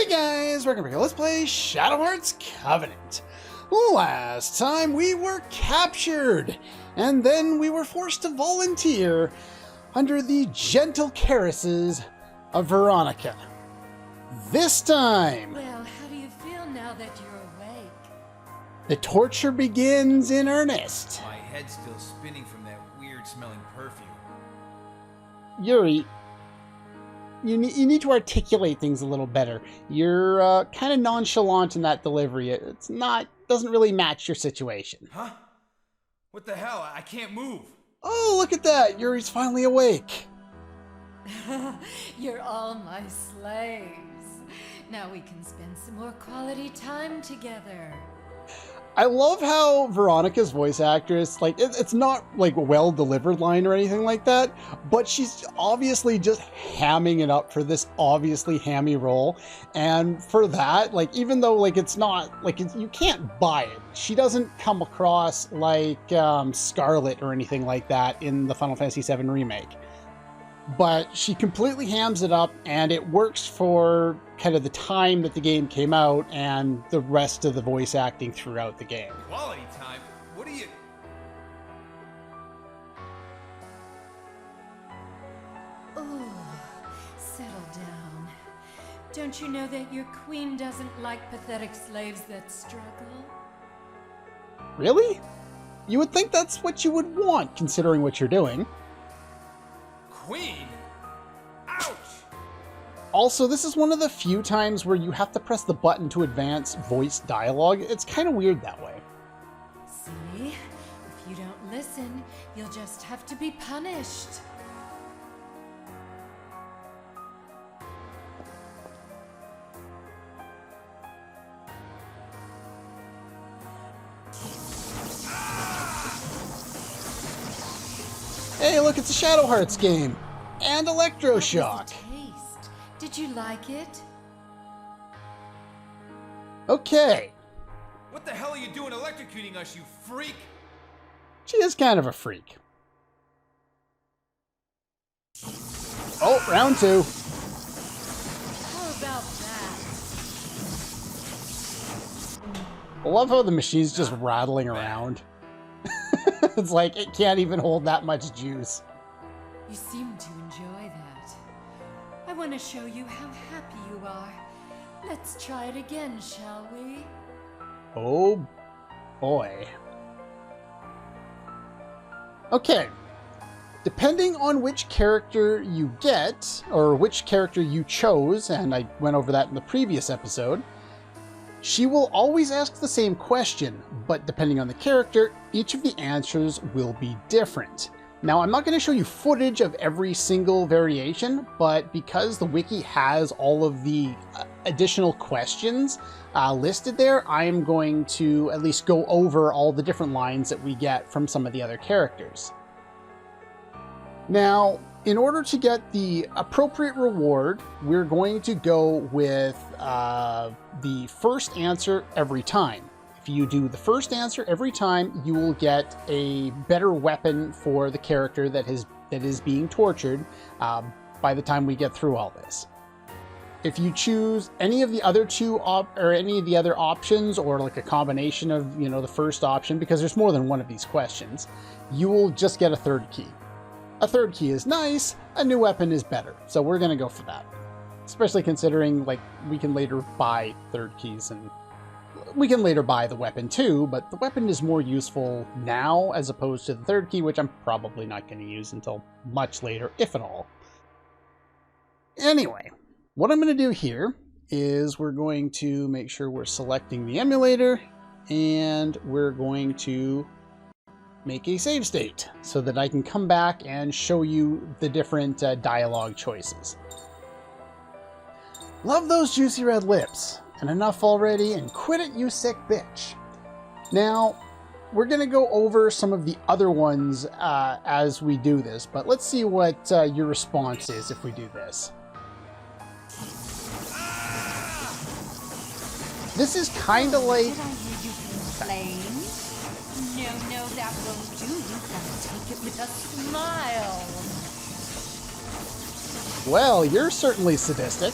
Hey guys, welcome back to Let's Play Shadow Hearts Covenant. Last time we were captured, and then we were forced to volunteer under the gentle caresses of Veronica. This time, well, how do you feel now that you're awake? the torture begins in earnest. My head's still spinning from that weird smelling perfume. Yuri, you need to articulate things a little better. You're kind of nonchalant in that delivery. Doesn't really match your situation. Huh? What the hell? I can't move. Oh, look at that! Yuri's finally awake. You're all my slaves. Now we can spend some more quality time together. I love how Veronica's voice actress, like, it's not like a well-delivered line or anything like that, but she's obviously just hamming it up for this obviously hammy role. And for that, like, even though, like, it's not, like, you can't buy it. She doesn't come across like Scarlet or anything like that in the Final Fantasy VII Remake. But she completely hams it up, and it works for kind of the time that the game came out and the rest of the voice acting throughout the game. Quality time? What are you... Oh, settle down. Don't you know that your queen doesn't like pathetic slaves that struggle? Really? You would think that's what you would want, considering what you're doing. Queen? Ouch! Also, this is one of the few times where you have to press the button to advance voice dialogue. It's kind of weird that way. See? If you don't listen, you'll just have to be punished. Hey, look, it's a Shadow Hearts game! And Electroshock! What was the taste? Did you like it? Okay, What the hell are you doing electrocuting us, you freak? she is kind of a freak. Oh, round two. How about that? I love how the machine's just rattling around. It's like it can't even hold that much juice. You seem to enjoy that. I want to show you how happy you are. Let's try it again, shall we? Oh boy. Okay. Depending on which character you get, or which character you chose, and I went over that in the previous episode, she will always ask the same question, but depending on the character, each of the answers will be different. Now, I'm not going to show you footage of every single variation, but because the wiki has all of the additional questions listed there, I am going to at least go over all the different lines that we get from some of the other characters. Now, in order to get the appropriate reward, we're going to go with the first answer every time. If you do the first answer every time, you will get a better weapon for the character that is being tortured by the time we get through all this. If you choose any of the other any of the other options, or like a combination of, you know, the first option, because there's more than one of these questions, you will just get a third key. A third key is nice, a new weapon is better, so we're gonna go for that. Especially considering, like, we can later buy third keys, and we can later buy the weapon too, but the weapon is more useful now as opposed to the third key, which I'm probably not going to use until much later, if at all. Anyway, what I'm going to do here is we're going to make sure we're selecting the emulator, and we're going to make a save state so that I can come back and show you the different dialogue choices. Love those juicy red lips. And enough already, and quit it, you sick bitch. Now, we're going to go over some of the other ones as we do this, but let's see what your response is if we do this. This is kind of like... Did I hear you complain? No, that won't do. You've got to take it with a smile. Well, you're certainly sadistic.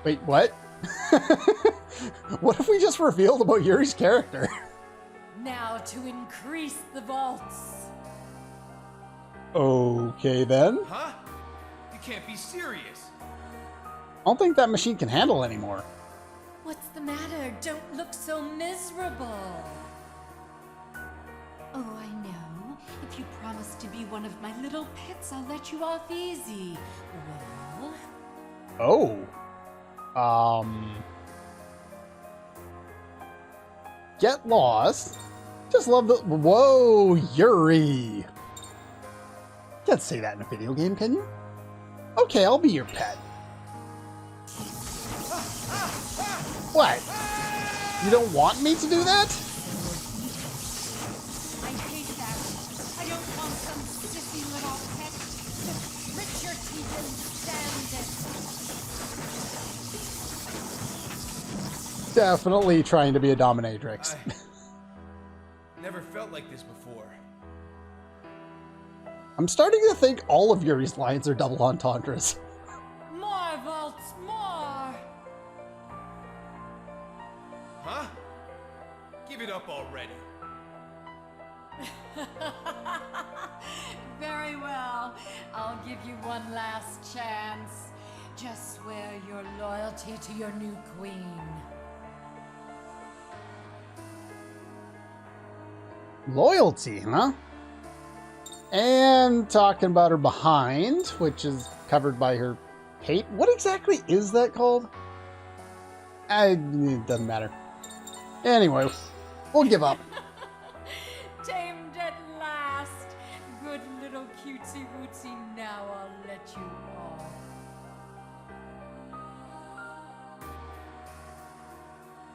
Wait, what? What if we just revealed about Yuri's character? Now to increase the vaults. Okay, then. Huh? You can't be serious. I don't think that machine can handle anymore. What's the matter? Don't look so miserable. Oh, I know. If you promise to be one of my little pets, I'll let you off easy. Well... Oh. Get lost. Just love the... Whoa, Yuri. Can't say that in a video game, can you? Okay, I'll be your pet. What? You don't want me to do that? I hate that. I don't want some sissy little pet. Just grit your teeth and stand it. Definitely trying to be a dominatrix. Never felt like this before. I'm starting to think all of Yuri's lines are double entendres. More vaults, more! Huh? Give it up already. Very well. I'll give you one last chance. Just swear your loyalty to your new queen. Loyalty, huh? And talking about her behind, which is covered by her hate. What exactly is that called? It doesn't matter. Anyway, we'll give up. Tamed at last. Good little cutesy wootsy. Now I'll let you off.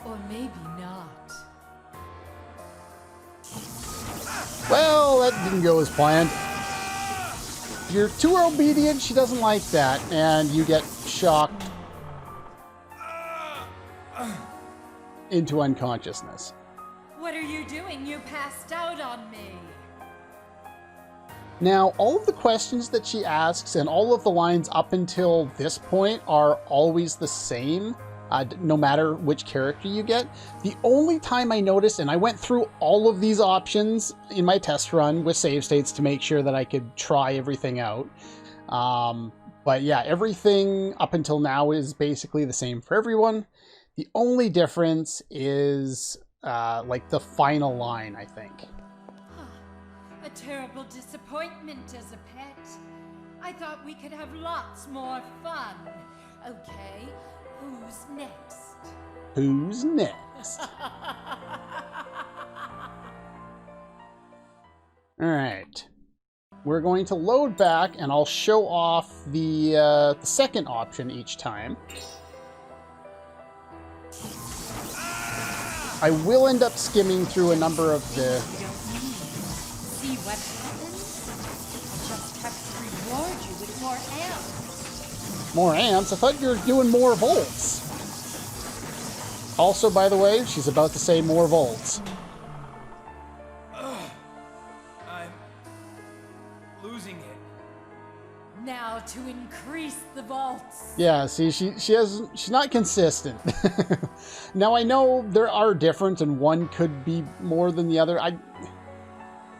Or maybe not. Well, that didn't go as planned. You're too obedient, she doesn't like that, and you get shocked into unconsciousness. What are you doing? You passed out on me. Now, all of the questions that she asks and all of the lines up until this point are always the same, no matter which character you get. The only time I noticed, and I went through all of these options in my test run with save states to make sure that I could try everything out. But yeah, everything up until now is basically the same for everyone. The only difference is like the final line, I think. A terrible disappointment as a pet. I thought we could have lots more fun. Okay, who's next? Who's next? All right. We're going to load back, and I'll show off the second option each time. I will end up skimming through a number of the... See what happens? I'll just have to reward you with more amps. More amps? I thought you were doing more volts. Also, by the way, she's about to say more volts. I'm losing it. Now to increase the vaults. Yeah, see, she's not consistent. Now I know there are different, and one could be more than the other.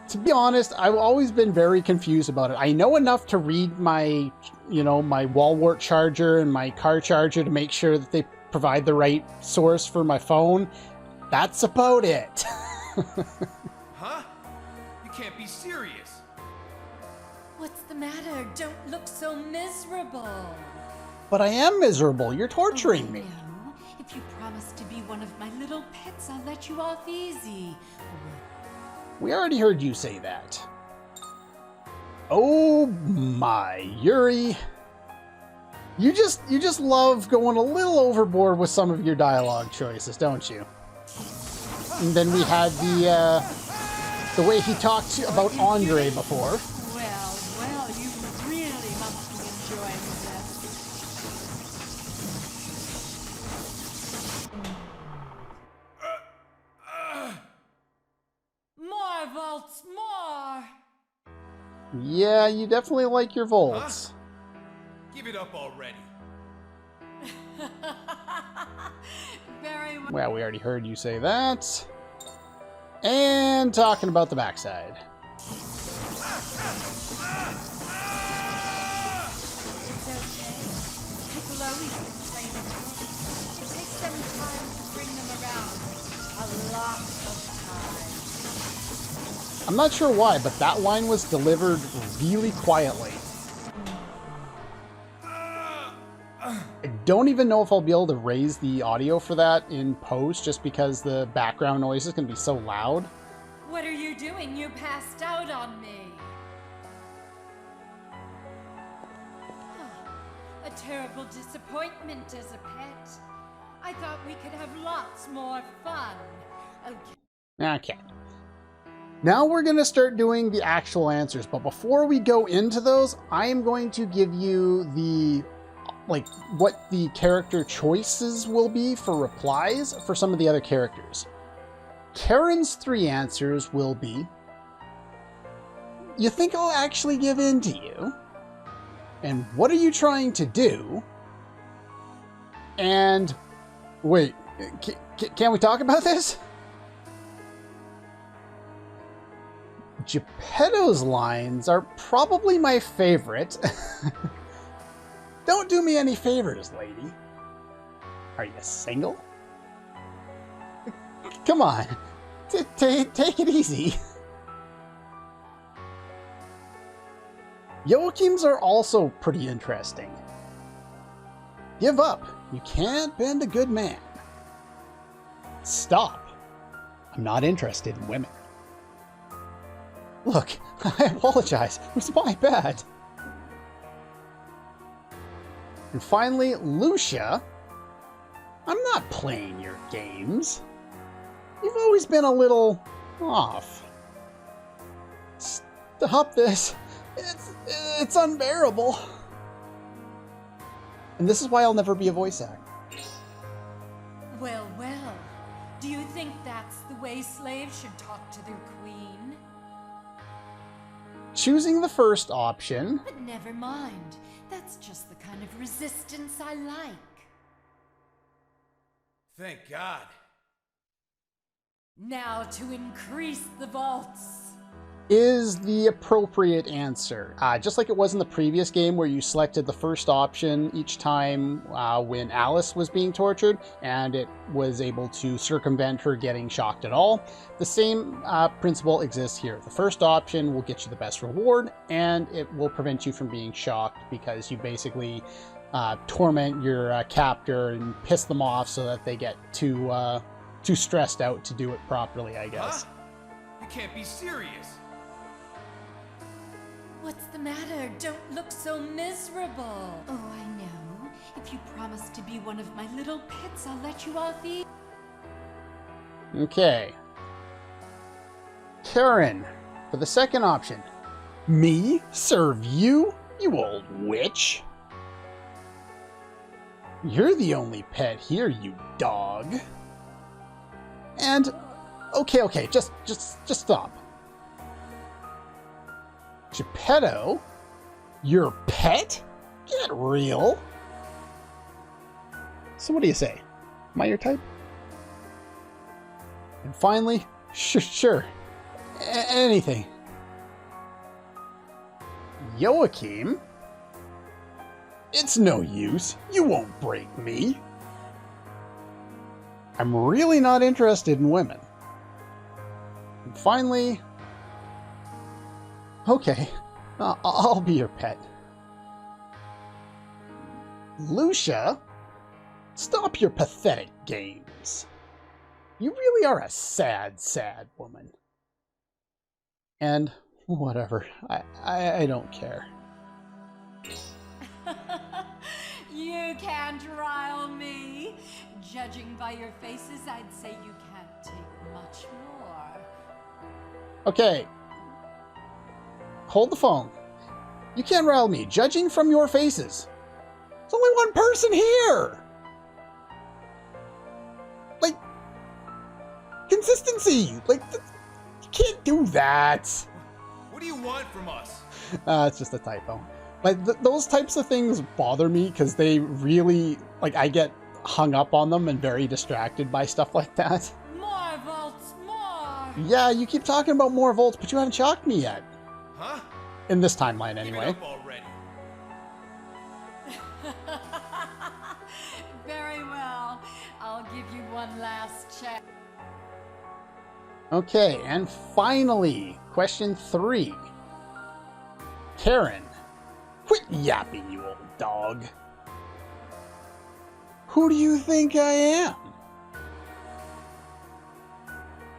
To be honest, I've always been very confused about it. I know enough to read my, my wall wart charger and my car charger to make sure that they provide the right source for my phone. That's about it. Huh? You can't be serious. What's the matter? Don't look so miserable. But I am miserable. You're torturing me. No. If you promise to be one of my little pets, I'll let you off easy. We already heard you say that. Oh my, Yuri. You just love going a little overboard with some of your dialogue choices, don't you? And then we had the way he talked about Andre before. Well, you really must be enjoying this. More volts, more! Yeah, you definitely like your volts. Give it up already. Very well. Well, we already heard you say that. And talking about the backside. It's okay. People always complain of it. It takes them time to bring them around. A lot of time. I'm not sure why, but that line was delivered really quietly. I don't even know if I'll be able to raise the audio for that in post, just because the background noise is going to be so loud. What are you doing? You passed out on me. A terrible disappointment as a pet. I thought we could have lots more fun. Okay. Okay. Now we're going to start doing the actual answers, but before we go into those, I am going to give you the what the character choices will be for replies for some of the other characters. Karen's 3 answers will be, "You think I'll actually give in to you?" And "What are you trying to do?" And "Wait, can we talk about this?" Geppetto's lines are probably my favorite. "Don't do me any favors, lady. Are you single? Come on, take it easy." Joachim's are also pretty interesting. "Give up. You can't bend a good man." "Stop. I'm not interested in women." "Look, I apologize. It was my bad." And finally, Lucia, "I'm not playing your games. You've always been a little off. Stop this. It's unbearable." And this is why I'll never be a voice actor. Well, well. Do you think that's the way slaves should talk to their queen? Choosing the first option. But never mind. That's just the kind of resistance I like. Thank God. Now to increase the vaults. Is the appropriate answer. Just like it was in the previous game where you selected the first option each time when Alice was being tortured, and it was able to circumvent her getting shocked at all. The same principle exists here. The first option will get you the best reward, and it will prevent you from being shocked because you basically torment your captor and piss them off so that they get too stressed out to do it properly, I guess. Huh? You can't be serious. What's the matter? Don't look so miserable. Oh, I know. If you promise to be one of my little pets, I'll let you off easy. Okay. Karen, for the second option. "Me serve you, you old witch? You're the only pet here, you dog." And okay, just stop. Geppetto, "Your pet? Get real." So what do you say? Am I your type? And finally, sure, anything. Joachim, "It's no use. You won't break me. I'm really not interested in women." And finally, "Okay, I'll be your pet." Lucia, "Stop your pathetic games. You really are a sad, sad woman." And whatever, I don't care. You can't rile me. Judging by your faces, I'd say you can't take much more. Okay. Hold the phone. You can't rile me. Judging from your faces. There's only one person here. Like, consistency. Like, you can't do that. What do you want from us? It's just a typo. Like, those types of things bother me because they really, like, I get hung up on them and very distracted by stuff like that. More vaults, more! Yeah, you keep talking about more volts, but you haven't shocked me yet. Huh? In this timeline, Give it anyway. up already. Very well. I'll give you one last check. Okay, and finally, question 3. Karen, quit yapping, you old dog. Who do you think I am?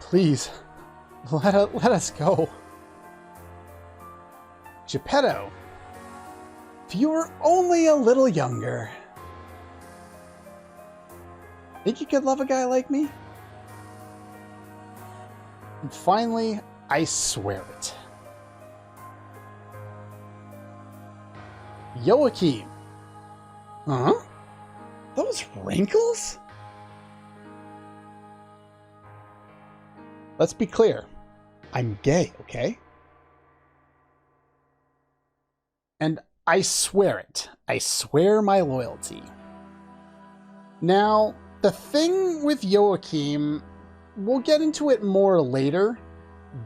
Please, let us go. Geppetto, if you were only a little younger. Think you could love a guy like me? And finally, I swear it. Joachim. Huh? Those wrinkles? Let's be clear. I'm gay, okay? And I swear it. I swear my loyalty. Now, the thing with Joachim, we'll get into it more later,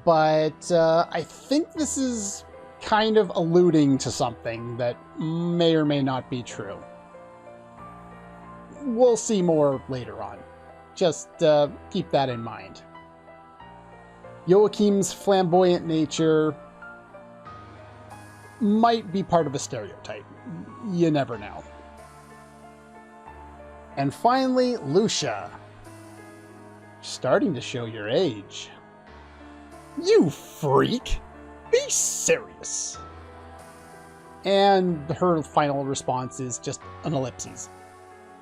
but I think this is kind of alluding to something that may or may not be true. We'll see more later on. Just keep that in mind. Joachim's flamboyant nature might be part of a stereotype. You never know. And finally, Lucia. Starting to show your age. You freak! Be serious! And her final response is just an ellipses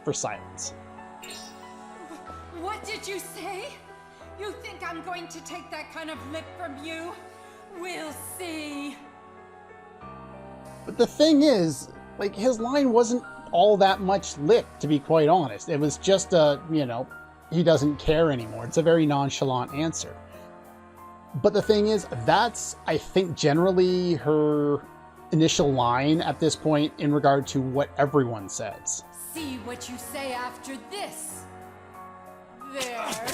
for silence. What did you say? You think I'm going to take that kind of lip from you? We'll see. But the thing is, like, his line wasn't all that much lip, to be quite honest. It was just a, he doesn't care anymore. It's a very nonchalant answer. But the thing is, that's, I think, generally her initial line at this point in regard to what everyone says. See what you say after this. There.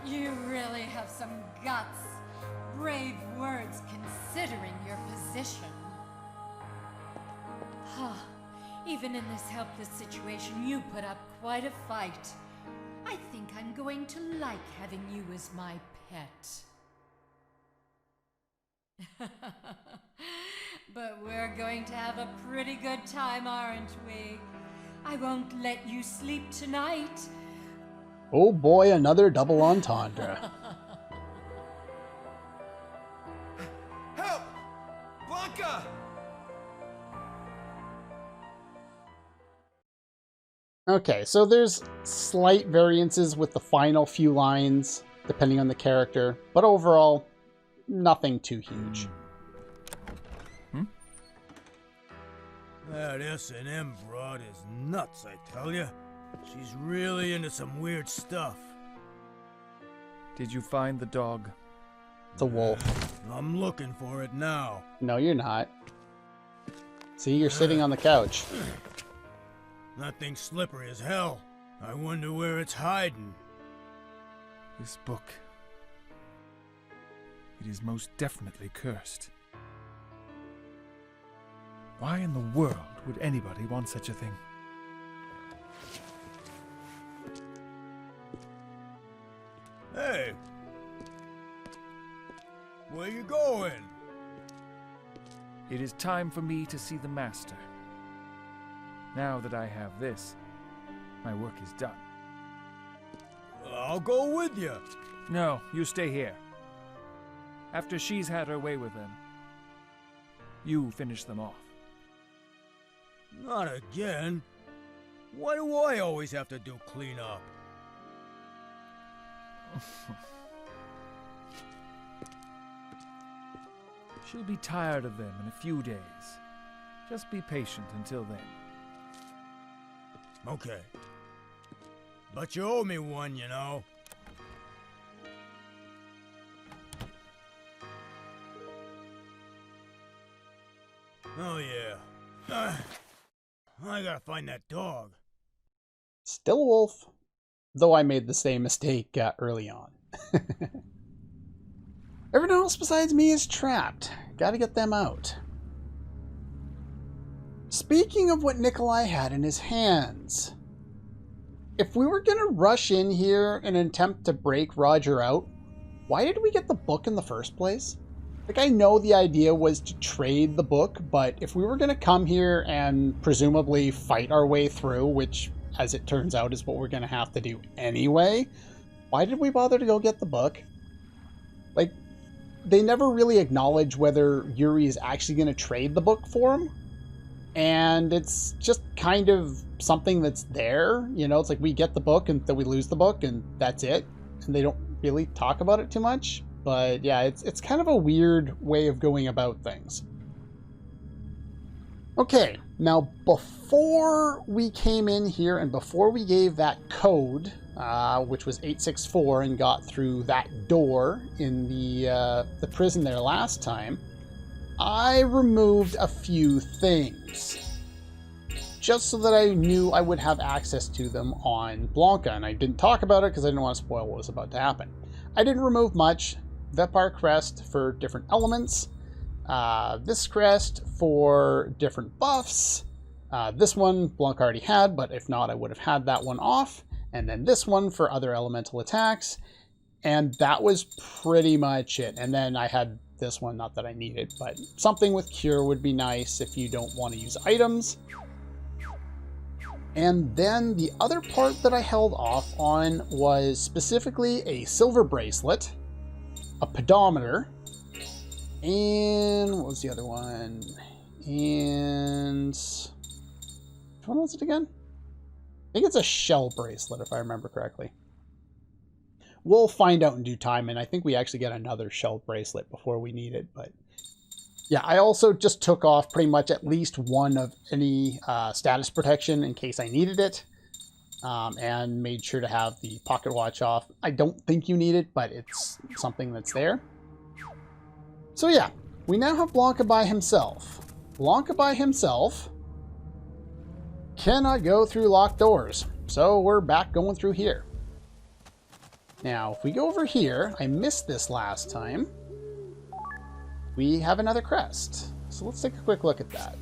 You really have some guts. Brave words considering your position. Even in this helpless situation, you put up quite a fight. I think I'm going to like having you as my pet. But we're going to have a pretty good time, aren't we? I won't let you sleep tonight. Oh boy, another double entendre. Help! Blanca! Okay, so there's slight variances with the final few lines, depending on the character, but overall, nothing too huge. That S&M broad is nuts, I tell ya. She's really into some weird stuff. Did you find the dog? It's a wolf. I'm looking for it now. No, you're not. See, you're sitting on the couch. That thing's slippery as hell. I wonder where it's hiding. This book. It is most definitely cursed. Why in the world would anybody want such a thing? Hey! Where you going? It is time for me to see the master. Now that I have this, my work is done. I'll go with you. No, you stay here. After she's had her way with them, you finish them off. Not again. Why do I always have to do cleanup? She'll be tired of them in a few days. Just be patient until then. Okay. But you owe me one, you know. Oh, yeah. I gotta find that dog. Still a wolf, though I made the same mistake early on. Everyone else besides me is trapped. Gotta get them out. Speaking of what Nikolai had in his hands, if we were gonna rush in here in an attempt to break Roger out, why did we get the book in the first place? Like, I know the idea was to trade the book, but if we were gonna come here and presumably fight our way through, which, as it turns out, is what we're gonna have to do anyway, why did we bother to go get the book? Like, they never really acknowledge whether Yuri is actually gonna trade the book for him. And it's just kind of something that's there, you know, it's like we get the book and then we lose the book and that's it. And they don't really talk about it too much. But yeah, it's kind of a weird way of going about things. Okay, now before we came in here and before we gave that code, which was 864 and got through that door in the prison there last time, I removed a few things, just so that I knew I would have access to them on Blanca, and I didn't talk about it because I didn't want to spoil what was about to happen. I didn't remove much. Vepar crest for different elements, this crest for different buffs, this one Blanca already had, but if not I would have had that one off, and then this one for other elemental attacks, and that was pretty much it. And then I had this one, not that I need it, but something with cure would be nice if you don't want to use items. And then the other part that I held off on was specifically a silver bracelet, a pedometer, and what was the other one? And which one was it again? I think it's a shell bracelet if I remember correctly. We'll find out in due time, and I think we actually get another shell bracelet before we need it. But yeah, I also just took off pretty much at least one of any status protection in case I needed it, and made sure to have the pocket watch off. I don't think you need it, but it's something that's there. So yeah, we now have Blanca by himself. Blanca by himself cannot go through locked doors, so we're back going through here. Now, if we go over here, I missed this last time. We have another crest. So let's take a quick look at that.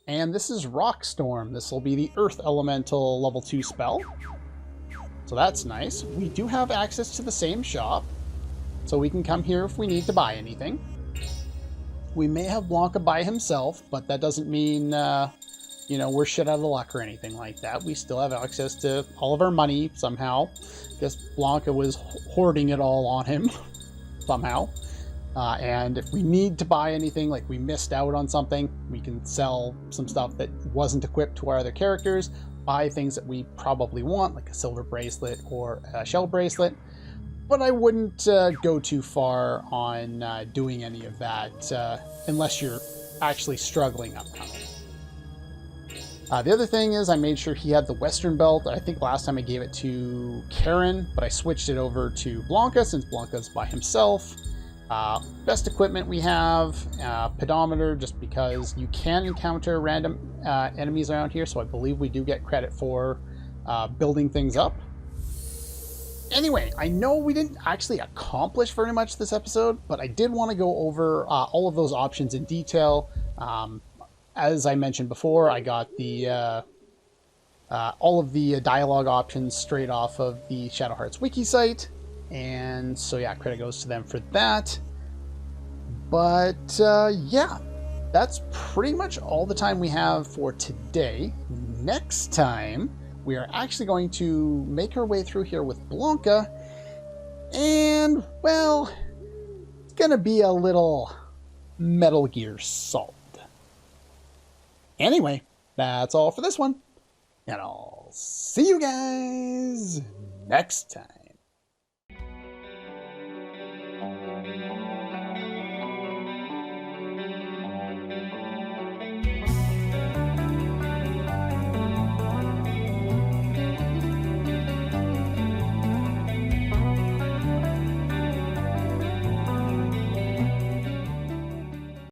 And this is Rock Storm. This will be the Earth Elemental level 2 spell. So that's nice. We do have access to the same shop, so we can come here if we need to buy anything. We may have Blanca by himself, but that doesn't mean you know, we're shit out of luck or anything like that. We still have access to all of our money somehow. Because Blanca was hoarding it all on him somehow. And if we need to buy anything, like we missed out on something, we can sell some stuff that wasn't equipped to our other characters, buy things that we probably want, like a silver bracelet or a shell bracelet. But I wouldn't go too far on doing any of that unless you're actually struggling upcoming. The other thing is I made sure he had the Western belt. I think last time I gave it to Karen, but I switched it over to Blanca since Blanca's by himself. Best equipment we have, pedometer, just because you can encounter random enemies around here, so I believe we do get credit for building things up. Anyway, I know we didn't actually accomplish very much this episode, but I did want to go over all of those options in detail. As I mentioned before, I got the all of the dialogue options straight off of the Shadow Hearts wiki site, and so yeah, credit goes to them for that. But yeah, that's pretty much all the time we have for today. Next time, we are actually going to make our way through here with Blanca, and well, it's gonna be a little Metal Gear Solid. Anyway, that's all for this one, and I'll see you guys next time.